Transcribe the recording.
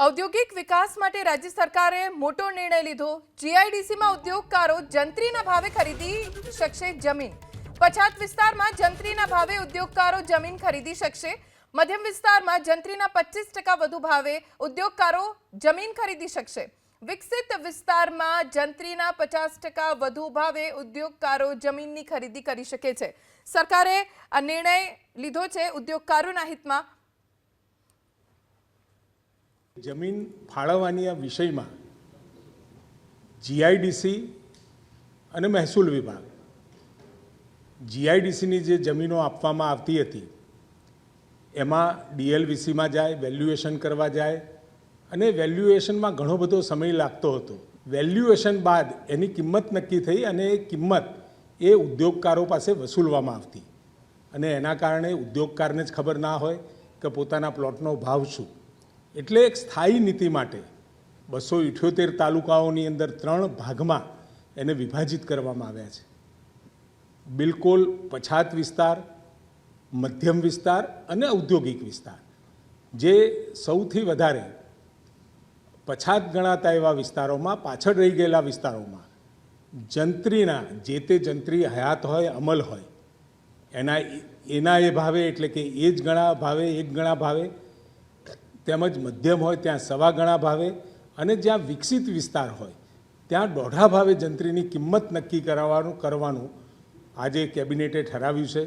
ઔદ્યોગિક વિકાસ માટે રાજ્ય સરકારે મોટો નિર્ણય લીધો। જીઆઈડીસીમાં ઉદ્યોગકારો જંત્રીના ભાવે ખરીદી શકશે જમીન। પછાત વિસ્તારમાં જંત્રીના ભાવે ઉદ્યોગકારો જમીન ખરીદી શકશે। મધ્યમ વિસ્તારમાં જંત્રીના 25% વધુ ભાવે ઉદ્યોગકારો જમીન ખરીદી શકશે। વિકસિત વિસ્તારમાં જંત્રીના 50% વધુ ભાવે ઉદ્યોગકારો જમીનની ખરીદી કરી શકે છે। સરકારે આ નિર્ણય લીધો છે ઉદ્યોગકારોના હિતમાં। જમીન ફાળવવાની આ વિષયમાં જીઆઈડીસી અને મહેસૂલ વિભાગ જીઆઈડીસીની જે જમીનો આપવામાં આવતી હતી એમાં ડીએલવીસીમાં જાય, વેલ્યુએશન કરવા જાય અને વેલ્યુએશનમાં ઘણો બધો સમય લાગતો હતો। વેલ્યુએશન બાદ એની કિંમત નક્કી થઈ અને એ કિંમત એ ઉદ્યોગકારો પાસે વસૂલવામાં આવતી અને એના કારણે ઉદ્યોગકારને જ ખબર ના હોય કે પોતાના પ્લોટનો ભાવ શું। એટલે એક સ્થાયી નીતિ માટે 278 તાલુકાઓની અંદર 3 ભાગમાં એને વિભાજિત કરવામાં આવ્યા છે। બિલકુલ પછાત વિસ્તાર, મધ્યમ વિસ્તાર અને ઔદ્યોગિક વિસ્તાર, જે સૌથી વધારે પછાત ગણાતા એવા વિસ્તારોમાં, પાછળ રહી ગયેલા વિસ્તારોમાં જંત્રીના જે તે જંત્રી હયાત હોય, અમલ હોય એના એ ભાવે, એટલે કે એ જ ગણા ભાવે, 1 ગણા ભાવે, તેમજ મધ્યમ હોય ત્યાં 1.25 ગણા ભાવે અને જ્યાં વિકસિત વિસ્તાર હોય ત્યાં 1.5 ભાવે જંત્રીની કિંમત નક્કી કરવાનું આજે કેબિનેટે ઠરાવ્યું છે।